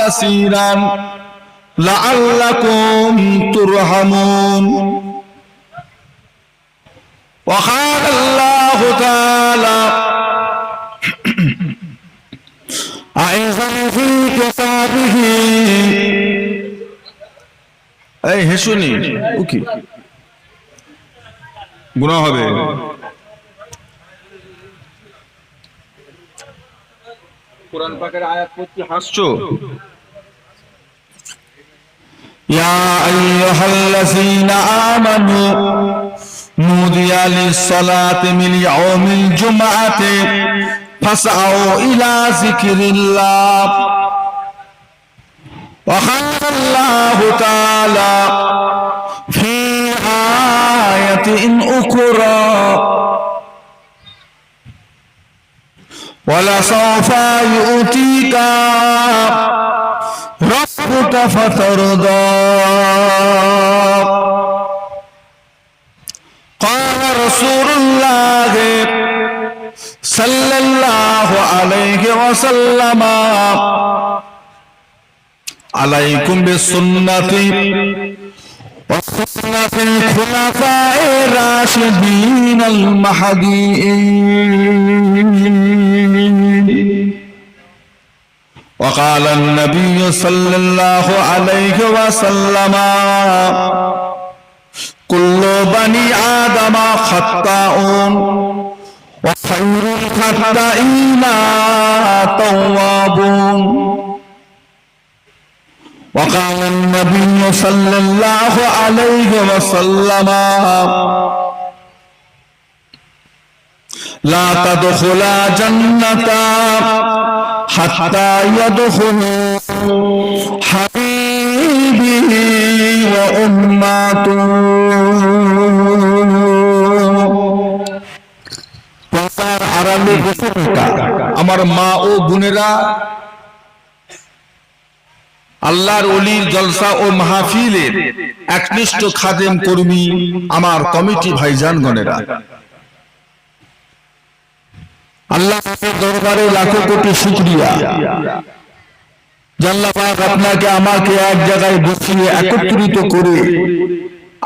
কাসীরান লাআল্লাকুম তুরহামুন। ওয়া ক্বালা আল্লাহু তাআলা আইযান ফি কিতাবিহি। এই হেসুনি উকি গুনাহ হবে। কুরআন পাকের আয়াত পড়তে হাসছো। ইয়া আইয়ুহাল্লাযীনা আমানু নুদিয়া লিস-সালাতি মিন ইয়াউমিল জুমআতি ফাসআউ ইলা যিকরিল্লাহ। ওয়া ক্বালা আল্লাহু তাআলা ফি আয়াতিন উখরা ওয়ালাসাউফা ইউতিকা রাব্বুকা ফাতারদা। ক্বালা রাসূলুল্লাহ সাল্লাল্লাহু আলাইহি ওয়াসাল্লাম আলাইকুম বিসুন্নতি ওয়া সুন্নাতিল খুলাফায়ে রাশিদিন আল মাহদিয়্যিন। ওয়া ক্বালা আন-নবী সাল্লাল্লাহু আলাইহি ওয়াসাল্লাম কুল্লু বানি আদামা খাত্তাউন ওয়া খায়রুল খাত্তাইনা তাওয়াবুন। وقال النبي صلى الله عليه وسلم لا تدخل جنة حتى يدخل حبيبي وأمته। আমার মা ও বোনেরা, আল্লাহর ওলির জলসা ও মাহফিলের একনিষ্ঠ খাদেম কর্মী আমার কমিটি ভাইজানগণেরা, আল্লাহর দরবারে লাখো কোটি শুকরিয়া। আল্লাহ পাক আপনাকে আমাকে এক জায়গায় বসিয়ে একত্রিত করে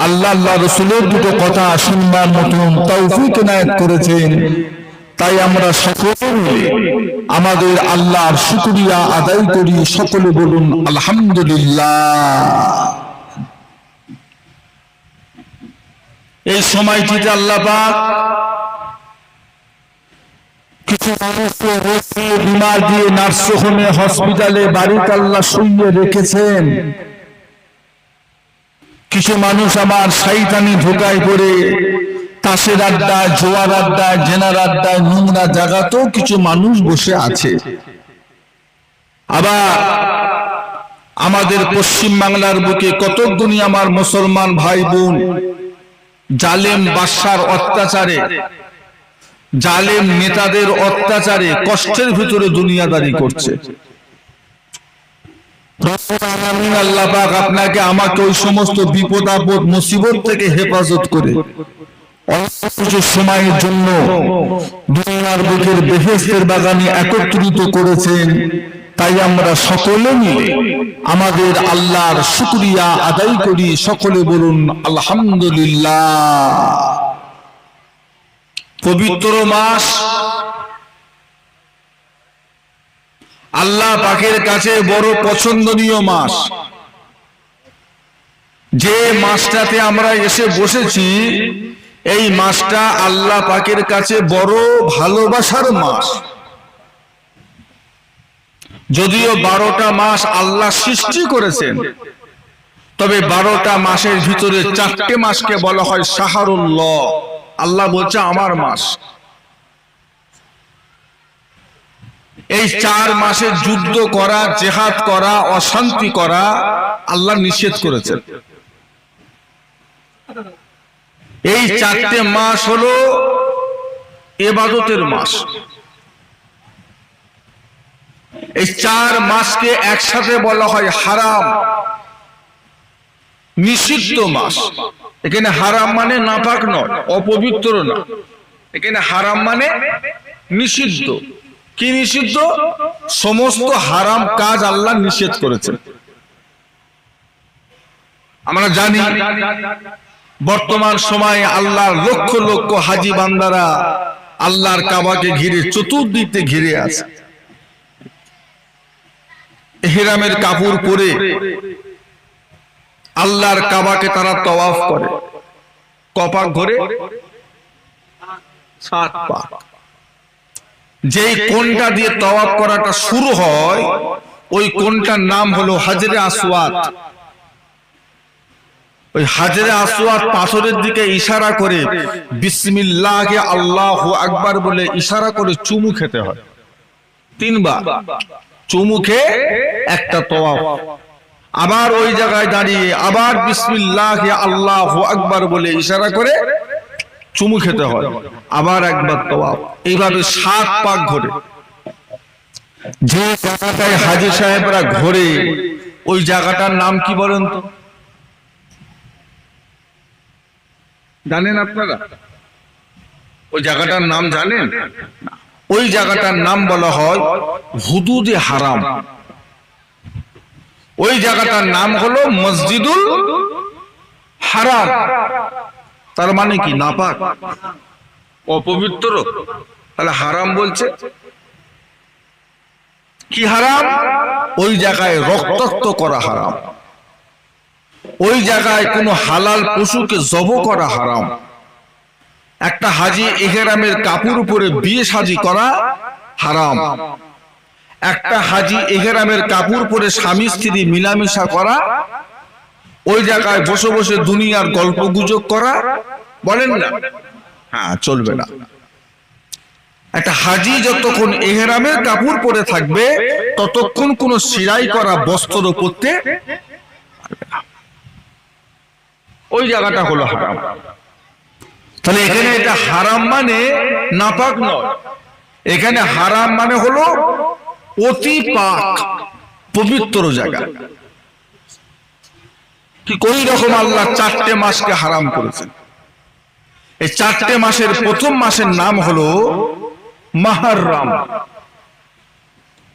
আল্লাহ রাসূলের দুটো কথা শুনবার মতন তৌফিক এনায়েত করেছেন। তাই আমরা সকলে মিলে আমাদের আল্লাহর শুকরিয়া আদায় করি। সকলে বলুন আলহামদুলিল্লাহ। এই সময়টিতে আল্লাহ পাক কিছু মানুষকে বিমার দিয়ে নার্সিংহোমে, হসপিটালে, বাড়িতে আল্লাহ শুইয়ে রেখেছেন। কিছু মানুষ আমার শয়তানি ধোঁকায় পড়ে তাসের আড্ডায়, জোয়ার আড্ডায়, জেনার আড্ডায়, নোংরা জায়গাতেও কিছু মানুষ বসে আছে। আবার আমাদের পশ্চিম বাংলার বুকে কতগুনি আমার মুসলমান ভাই বোন জালেম বাদশার অত্যাচারে, জালেম নেতাদের অত্যাচারে কষ্টের ভিতরে দুনিয়াদারি করছে। আল্লাহ পাক আপনাকে আমাকে ওই সমস্ত বিপদ আপদ মুসিবত থেকে হেফাজত করে অল্প সময়ের জন্য দুনিয়ার বুকের বেহেশতের বাগানে একত্রিত করেছেন। তাই আমরা সকলে মিলে আমাদের আল্লাহর শুকরিয়া আদায় করি। সকলে বলুন আলহামদুলিল্লাহ। পবিত্র মাস, আল্লাহ পাকের কাছে বড় পছন্দনীয় মাস। যে মাসটাতে আমরা এসে বসেছি, এই মাসটা আল্লাহ পাকের কাছে বড় ভালোবাসার মাস। যদিও 12টা মাস আল্লাহ সৃষ্টি করেছেন, তবে 12টা মাসের ভিতরে 4টে মাসকে বলা হয় শাহরুল্লাহ। আল্লাহ বলছে আমার মাস। এই 4 মাসে যুদ্ধ করা, জিহাদ করা, অশান্তি করা আল্লাহ নিষেধ করেছেন। এই 4টে মাস হলো ইবাদতের মাস। এই 4 মাসকে একসাথে বলা হয় হারাম, নিষিদ্ধ মাস। এখানে হারাম মানে নাপাক নয়, অপবিত্র না। এখানে হারাম মানে নিষিদ্ধ। কি নিষিদ্ধ? সমস্ত হারাম কাজ আল্লাহ নিষেধ করেছেন। আমরা জানি বর্তমান সময়ে আল্লাহর লক্ষ লক্ষ হাজী বান্দারা আল্লাহর কাবাকে ঘিরে চতুর্দিকে ঘিরে আছে। ইহরামের কাপড় পরে আল্লাহর কাবাকে তারা তাওয়াফ করে। কপাক ঘরে 7 পাক। যেই কোণটা দিয়ে তাওয়াফ করাটা শুরু হয় ওই কোণটার নাম হলো হাজরে আসওয়াদ। ওই হাজরে আসওয়াদ পাথরের দিকে ইশারা করে বিসমিল্লাহে আল্লাহু আকবার বলে ইশারা করে চুমু খেতে হয় 3 বার। চুমু খেয়ে একটা তাওয়াফ, আবার ওই জায়গায় দাঁড়িয়ে আবার বিসমিল্লাহি আল্লাহু আকবার বলে ইশারা করে চুমু খেতে হয়, আবার একবার তাওয়াফ। এইভাবে 7 পাক ঘোরে। যে জায়গাটায় হাজী সাহেবরা ঘোরে ওই জায়গাটার নাম কি বলেন তো? জানেন আপনারা ওই জায়গাটার নাম জানেন? ওই জায়গাটার নাম বলা হয় হুদুদে হারাম। ওই জায়গাটার নাম হলো মসজিদুল হারাম। তার মানে কি? নাপাক, অপবিত্র। তাহলে হারাম বলছে কি? হারাম ওই জায়গায় রক্তাক্ত করা হারাম, ওই জায়গায় কোনো হালাল পশুকে জবো করা হারাম। একটা হাজী ইহরামের কাপড় উপরে বিয়ে শাদী করা হারাম। একটা হাজী ইহরামের কাপড় পরে স্বামী স্ত্রী মিলামিশা করা, ওই জায়গায় বসে বসে দুনিয়ার গল্প গুজব করা, বলেন না? হ্যাঁ, চলবে না। একটা হাজী যতক্ষণ ইহরামের কাপড় পরে থাকবে ততক্ষণ কোনো সিলাই করা বস্ত্র পরতে পারবে না। ওই জায়গাটা হলো হারাম। তাহলে এখানে এটা হারাম মানে নাপাক নয়, এখানে হারাম মানে হলো অতি পাক, পবিত্র জায়গা। কি কোন রকম আল্লাহ 4টে মাসকে হারাম করেছেন। এই 4টে মাসের প্রথম মাসের নাম হলো মুহররম,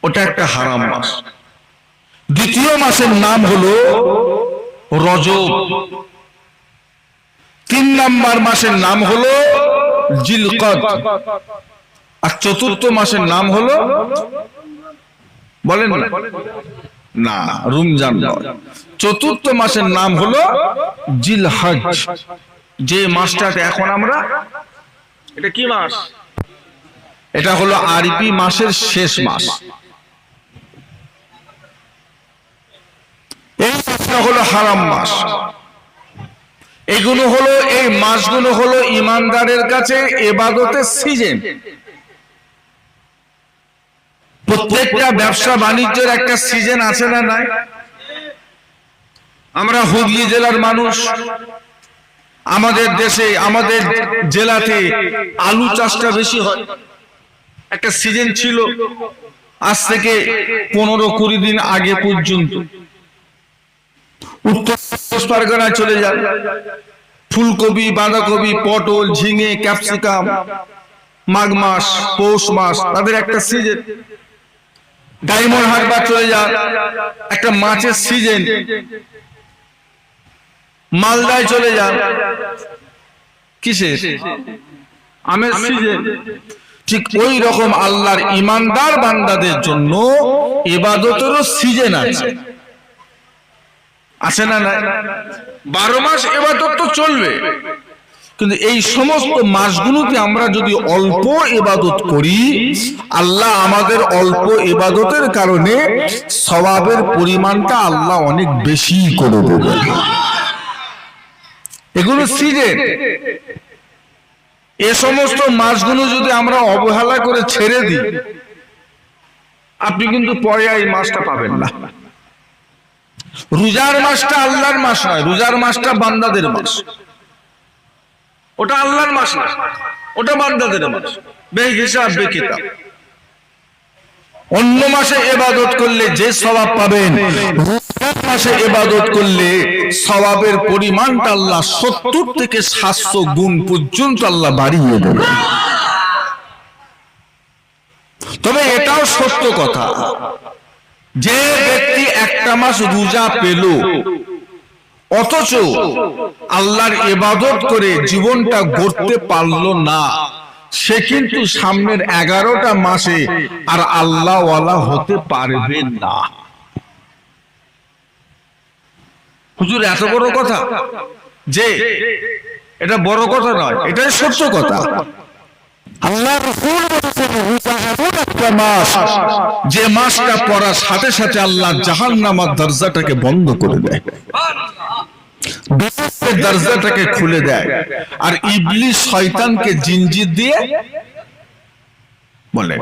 ওটা একটা হারাম মাস। দ্বিতীয় মাসের নাম হলো রজব। 3 নম্বর মাসের নাম হলো জিলকদ। আর চতুর্থ মাসের নাম হলো, বলেন না, রমজান নয়। চতুর্থ মাসের নাম হলো জিলহজ। যে মাসটাতে এখন আমরা, এটা কি মাস? এটা হলো আরবি মাসের শেষ মাস। এই মাসটা হলো হারাম মাস। এগুলো হলো, এই মাসগুলো হলো ইমানদারের কাছে ইবাদতের সিজন। প্রত্যেকটা ব্যবসা বাণিজ্যের একটা সিজন আছে না নাই? আমরা হুগলি জেলার মানুষ, আমাদের দেশে আমাদের জেলাতে আলু চাষটা বেশি হয়। একটা সিজন ছিল আজ থেকে 15-20 দিন আগে পর্যন্ত। উত্তর পারগনায় চলে যান, ফুলকপি, বাঁধাকপি, পটল, ঝিঙে, ক্যাপসিকাম, মাঘ মাস, পৌষ মাস তাদের একটা সিজন। ডায়মন্ড হারবার চলে যান, একটা মাছের সিজন। মালদায় চলে যান, কিসের? আমের সিজন। ঠিক ওই রকম আল্লাহর ইমানদার বান্দাদের জন্য ইবাদতেরও সিজন আছে, আছে না? 12 মাস ইবাদত তো চলবে, কিন্তু এই সমস্ত মাসগুলোতে আমরা যদি অল্প ইবাদত করি, আল্লাহ আমাদের অল্প ইবাদতের কারণে সওয়াবের পরিমাণটা আল্লাহ অনেক বেশি করে দেবে। এগুলো সিজন। এ সমস্ত মাসগুলো যদি আমরা অবহেলা করে ছেড়ে দিই, আপনি কিন্তু পরে এই মাসটা পাবেন না। রোজার মাসটা আল্লাহর মাস নয়, রোজার মাসটা বান্দাদের মাস। ওটা আল্লাহর মাস না, ওটা বান্দাদের মাস, বেহিসাব বেকিতাব। অন্য মাসে ইবাদত করলে যে সওয়াব পাবেন, রমজান মাসে ইবাদত করলে সওয়াবের পরিমাণটা আল্লাহ 70 থেকে 700 গুণ পর্যন্ত আল্লাহ বাড়িয়ে দেবেন। তবে এটাও সত্য কথা, যে ব্যক্তি একটা মাস রোজা পেল অথচ আল্লাহর ইবাদত করে জীবনটা গড়তে পারলো না, সে কিন্তু সামনের 11টা মাসে আর আল্লাহ ওয়ালা হতে পারবে না। হুজুর এত বড় কথা? যে এটা বড় কথা নয়, এটাই সত্য কথা। আল্লাহ রাসূল বলেছেন রোজা এমন একটা মাস, যে মাসটা পড়ার সাথে সাথে আল্লাহ জাহান্নামের দরজাটাকে বন্ধ করে দেয়, বেহেশতের দরজাটাকে খুলে দেয়, আর ইবলিস শয়তানকে জিনজির দিয়ে বলে,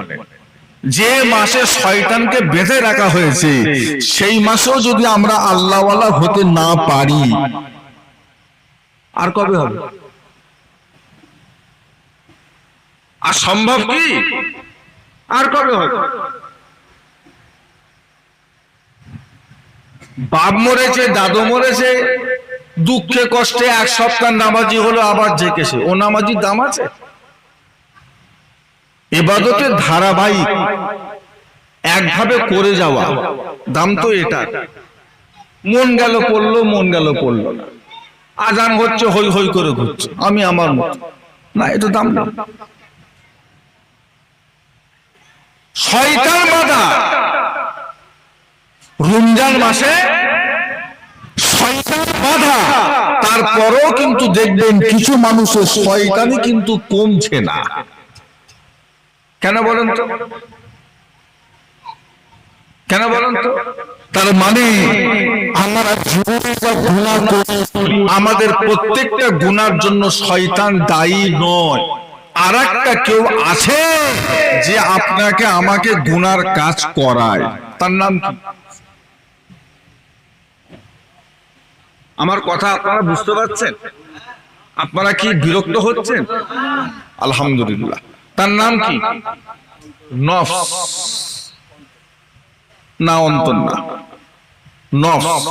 যে মাসে শয়তানকে বেঁধে রাখা হয়েছে সেই মাসেও যদি আমরা আল্লাহওয়ালা হতে না পারি, আর কবে হবে? আর সম্ভব কি? আর কবে হবে? বাপ মরেছে, দাদু মরেছে, দুঃখে কষ্টে 1 সপ্তাহ নামাজি হলো, আবার জেকেছে। ও নামাজির দাম আছে? ইবাদতের ধারাবাহিক একভাবে করে যাওয়া দাম তো এটা। মন গেল পড়লো, মন গেল পড়লো না, আজান হচ্ছে হই হই করে ঘুরছে, আমি আমার মতো না, এটা দাম না। শয়তান বাঁধা রমজান মাসে, শয়তান বাঁধা, তারপরেও কিন্তু দেখবেন কিছু মানুষের শয়তানি কিন্তু কমছে না। কেন বলেন তো? কেন বলেন তো? তার মানে আমরা জীবনে যা গুনাহ করি, আমাদের প্রত্যেকটা গুনার জন্য শয়তান দায়ী নয়। আর একটা কেউ আছে যে আপনাকে আমাকে গুনার কাজ করায়, তার নাম কি? আমার কথা আপনারা বুঝতে পারছেন? আপনারা কি বিরক্ত হচ্ছেন? আলহামদুলিল্লাহ। তার নাম কি? নফস না, অন্তর না। নফস,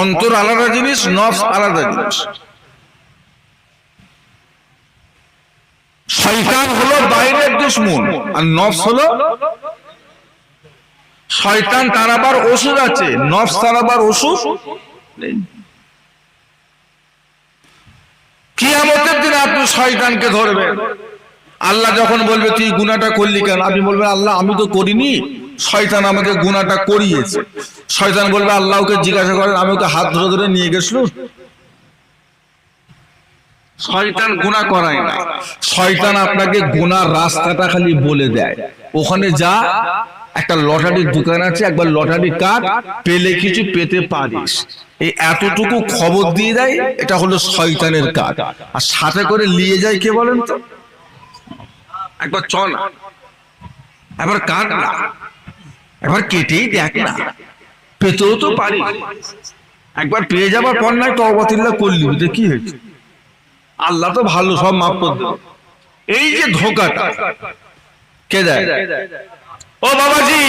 অন্তর আলাদা জিনিস, নফস আলাদা জিনিস। শয়তান হলো বাইরের দুশমন, আর নফস হলো শয়তান। তার আবার ওষুধ আছে, নফস তার আবার ওষুধ নেই। কিয়ামতের দিনে আপনি শয়তানকে ধরবেন, আল্লাহ যখন বলবে তুই গুনাহটা করলি কেন, আপনি বলবেন আল্লাহ আমি তো করিনি, শয়তান আমাকে গুনাহটা করিয়েছে। শয়তান বলবে আল্লাহকে জিজ্ঞাসা করেন আমি ওকে হাত ধরে ধরে নিয়ে গেছিলাম। শয়তান গুনাহ করায় না, শয়তান আপনাকে গুনার রাস্তাটা খালি বলে দেয়। ওখানে যা, একটা লটারির দোকান আছে, একবার লটারি কাট, পেলে কিছু পেতে পারিস, এই এতটুকু খবর দিয়ে দেয়। এটা হলো শয়তানের কাজ। আর সাথে করে নিয়ে যায় কে বলেন তো? একবার চল না, একবার কাট না, একবার কেটেই দেখ না, পেতেও তো পারি। একবার পেয়ে যাবার পর নাই তওবা করলি, কি হয়েছে? আল্লাহ তো ভালো, সব মাফ করে দেবে। এই যে ধোঁকাটা কে দেয়? ও বাবাজি,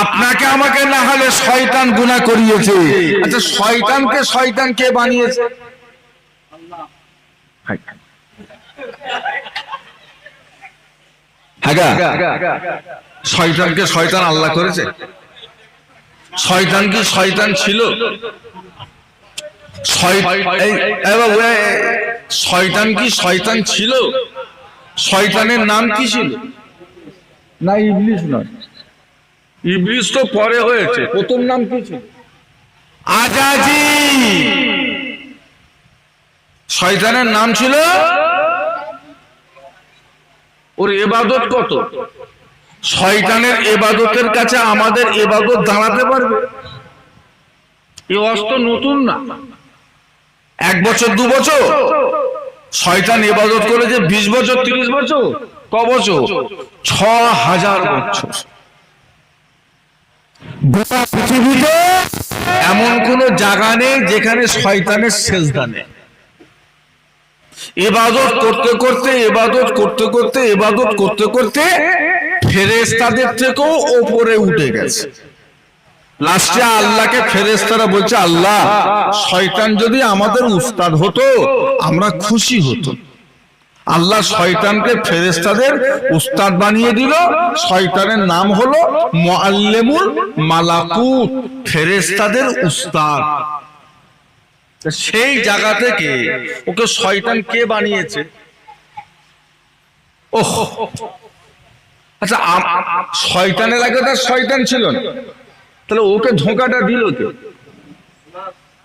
আপনাকে আমাকে না হলে শয়তান গুনাহ করিয়েছে। আচ্ছা, শয়তানকে শয়তান কে বানিয়েছে? শয়তানকে শয়তান আল্লাহ করেছে? শয়তান কি শয়তান ছিল? শয়তান কি শয়তান ছিল? শয়তানের নাম কি ছিল? না, ইবলিস নয়, ইবলিস তো পরে হয়েছে। প্রথম নাম কি ছিল? আজাজিল। শয়তানের নাম ছিল। ওর ইবাদত কত! শয়তানের ইবাদতের কাছে আমাদের ইবাদত দাঁড়াতে পারবে? এই অস্ত্র নতুন না, 1 বছর 2 বছর। শয়তান ইবাদত করেছে 20 বছর 30 বছর, ক বছর? 6000 বছর। গোটা পৃথিবীতে এমন কোন জায়গা নেই যেখানে শয়তানের সেজদা নেই। ইবাদত করতে করতে, ইবাদত করতে করতে, ইবাদত করতে করতে ফেরেশতাদের থেকেও উপরে উঠে গেছে। লাস্টে আল্লাহকে ফেরেশতারা বলছে, আল্লাহ শয়তান যদি আমাদের উস্তাদ হতো আমরা খুশি হতো, আল্লাহ শয়তানকে ফেরেশতাদের উস্তাদ বানিয়ে দিল। শয়তানের নাম হলো মুআল্লিমুল মালাকুত, ফেরেশতাদের উস্তাদ। সেই জায়গা থেকে ওকে শয়তান কে বানিয়েছে? ওহ, আচ্ছা, শয়তানের আগে তার শয়তান ছিল না, তাহলে ওকে ধোঁকাটা দিল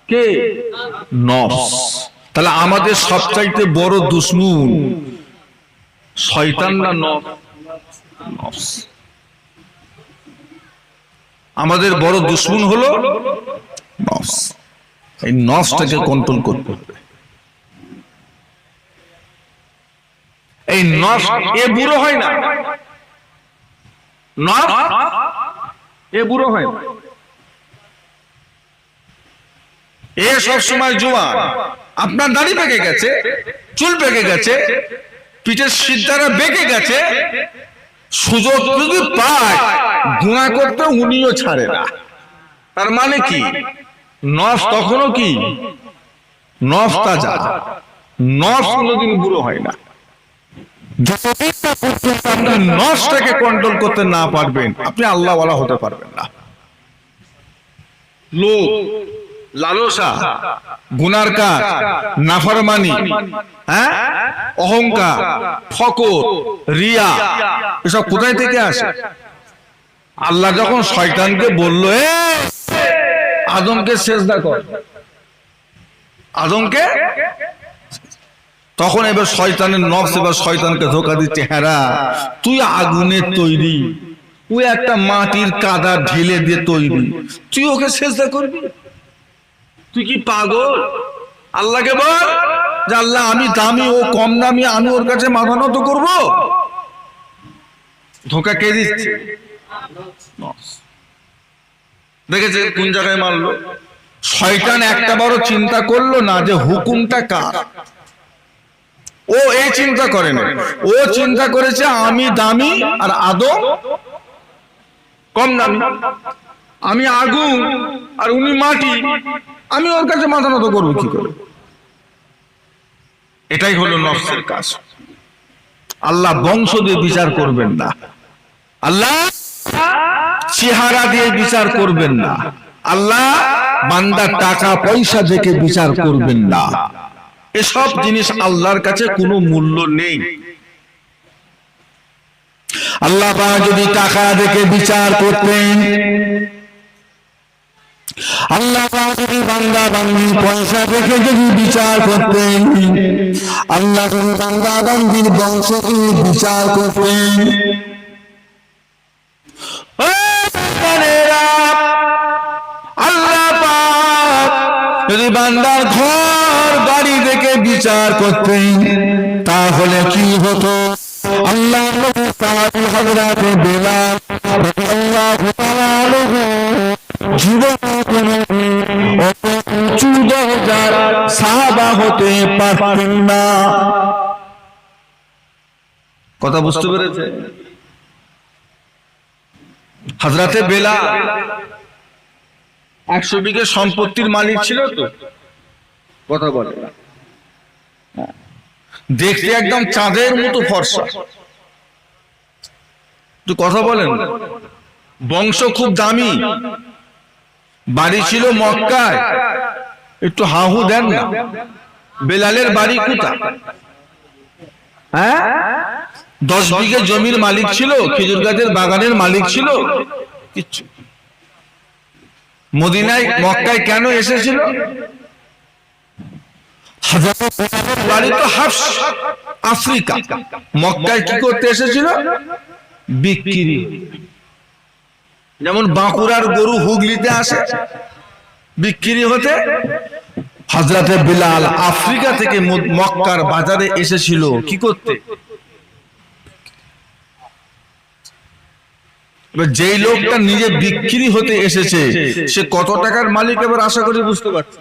কে? নফস। তাহলে আমাদের সবচাইতে বড় দুশমন শয়তান না নফস? আমাদের বড় দুশমন হলো নফস। এই নফসটাকে কন্ট্রোল করতে হবে। এই নফস এ বুড়ো হয় না, নফস এ বুড়ো হয় না, এ সব সময় জোয়ান। আপনার দাড়ি পেকে গেছে, চুল পেকে গেছে, পিঠের সিদ্ধারা বেঁকে গেছে, সুযোগ যদি পায় গুনাহ করতে উনিও ছাড়ে না। তার মানে কি? নফস তখনও কি? নফস তাজা, নফস কোনোদিন বুড়ো হয় না। যতদিন না পর্যন্ত আপনি নফসটাকে কন্ট্রোল করতে না পারবেন, আপনি আল্লাহওয়ালা হতে পারবেন না। লোভ, লালসা, গুনার কাজ, নাফরমানি, অহংকার, ফকর, রিয়া, এসব কোথায় থেকে আসে? আল্লাহ যখন শয়তানকে বলল আদমকে সিজদা কর, আদমকে, তখন এবার শয়তানের নফস এবার শয়তানকে ধোঁকা দিচ্ছে, হ্যাঁ তুই আগুনের তৈরি, তুই একটা মাটির কাদা ঢেলে দিয়ে তৈরি, তুই ওকে সিজদা করবি? তুই কি পাগল? আল্লাহকে বল যে আল্লাহ আমি দামি, ও কম দামি, আমি ওর কাছে মাথা নত করবো? ধোঁকা কে দিচ্ছে? দেখেছে কোন জায়গায় মারলো? শয়তান একটা বড় চিন্তা করলো না যে হুকুমটা কার। ও এই চিন্তা করে না, ও চিন্তা করেছে আমি দামি আর আদম কম দামি, আমি আগুন আর উনি মাটি, আমি ওর কাছে মাথা নত করবো কি করে? এটাই হলো নফসের কাজ। আল্লাহ বংশ দিয়ে বিচার করবেন না, আল্লাহ চেহারা দিয়ে বিচার করবেন না, আল্লাহ বান্দার টাকা পয়সা দেখে বিচার করবেন না। এসব জিনিস আল্লাহর কাছে কোনো মূল্য নেই। আল্লাহ পাক যদি টাকা দেখে বিচার করতেন, আল্লাহ পাক যদি বান্দা বান্দি পয়সা দেখে যদি বিচার করতেন, আল্লাহ যদি বান্দা বান্দির বংশকে বিচার করতেন, আল্লাহ পাক যদি বান্দার ঘর বাড়ি দেখে বিচার করতেন, তাহলে কি হতো? আল্লাহ হযরত বেলাল রাদিয়াল্লাহু তাআলা আনহু জীবনে কোনো অত উঁচু দরজার সাহাবা হতে পারতেন না। কথা বুঝতে পেরেছে? হযরত বেলাল 100 বিঘে সম্পত্তির মালিক ছিল তো, কথা বলে না, দেখতে একদম চাঁদের মতো ফর্সা, তো কথা বলেন, বংশ খুব দামি, বাড়ি ছিল মক্কায়। একটু হাহু দেন না, বেলালের বাড়ি কোথায়? 10 বিঘে জমির মালিক ছিল, খেজুর গাছের বাগানের মালিক ছিল, কিচ্ছু। মদিনায় মক্কায় কেন এসেছিল? বাড়ি তো হাফস আফ্রিকা, মক্কায় কি করতে এসেছিল? বিক্রি। যেমন বাঁকুড়ার গরু হুগলিতে আসে বিক্রি হতে, হযরত বেলাল আফ্রিকা থেকে মক্কার বাজারে এসেছিল কি করতে? যেই লোকটা নিজে বিক্রি হতে এসেছে সে কত টাকার মালিক এবার আশা করি বুঝতে পারছে।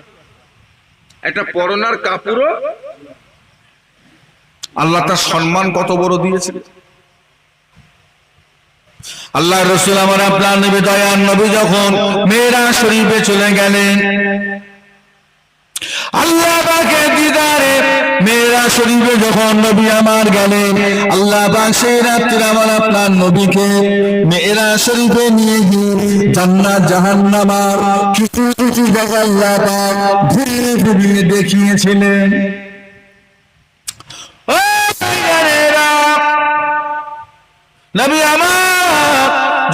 একটা পরনার কাপড়ও আল্লাহ তার সম্মান কত বড় দিয়েছে। আল্লাহ রাসূল আমার আপনার নবী দয়ার নবী যখন মেরাজ শরীফে চলে গেলেন, আল্লাহ পাকের দিদারে মেরাজ মেরা শরীফে যখন নবী আমার গেলেন, আল্লাহ পাক সেই রাত্রে আমার আপনার নবীকে মেরা শরীফে নিয়ে গিয়ে জান্নাত জাহান্নামের কিছু কিছু জায়গা আল্লাহ পাক ঘুরিয়ে ঘুরিয়ে দেখিয়েছিলেন। ও ভাইয়েরা, নবী আমার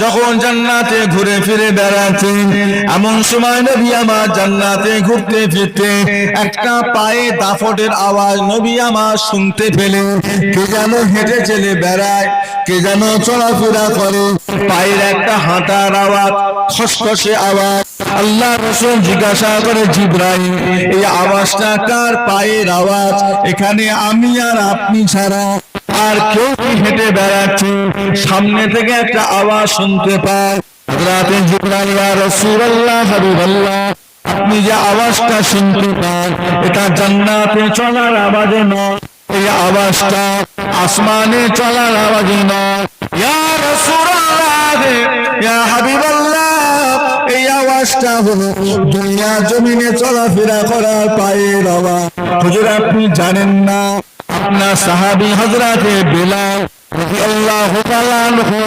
যখন জান্নাতে ঘুরে ফিরে বেড়াচ্ছেন, এমন সময় নবী আমার জান্নাতে ঘুরতে ফিরতে একটা পায়ে দাফটের আওয়াজ নবী আমার শুনতে পেলেন। কে যেন হেঁটে চলে বেড়ায়, কে যেন চলাফেরা করে, পায়ের একটা হাঁটার আওয়াজ, খসখসে আওয়াজ। আল্লাহ রাসূল জিজ্ঞাসা করে, জিবরাইল, এই আওয়াজটা কার পায়ের আওয়াজ? এখানে আমি আর আপনি ছাড়া আর কেউ কি হেঁটে বেড়াচ্ছে? সামনে থেকে একটা আওয়াজ শুনতে পায়। হযরত জিবরাইল, ইয়া রাসূলুল্লাহ, হাবিবাল্লাহ, আপনি যে আওয়াজটা শুনতে পান, এটা জান্নাতে চলার আওয়াজে নয়, এই আওয়াজটা আসমানে চলার আওয়াজে নয়। ইয়া রাসূলুল্লাহ, ইয়া হাবিবাল্লাহ, এই আওয়াজটা হলো দুনিয়া জমিনে চলাফেরা করার পায়ের আওয়াজ। হুজুর, আপনি জানেন না? আপনার সাহাবী হযরতে বেলাল রাদিয়াল্লাহু তাআলা আনহু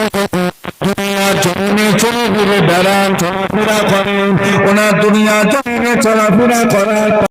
দুনিয়া জমিনে চলে ঘুরে বেড়ান, চলাফেরা করেন। ওনার দুনিয়া জমিনে চলাফেরা করার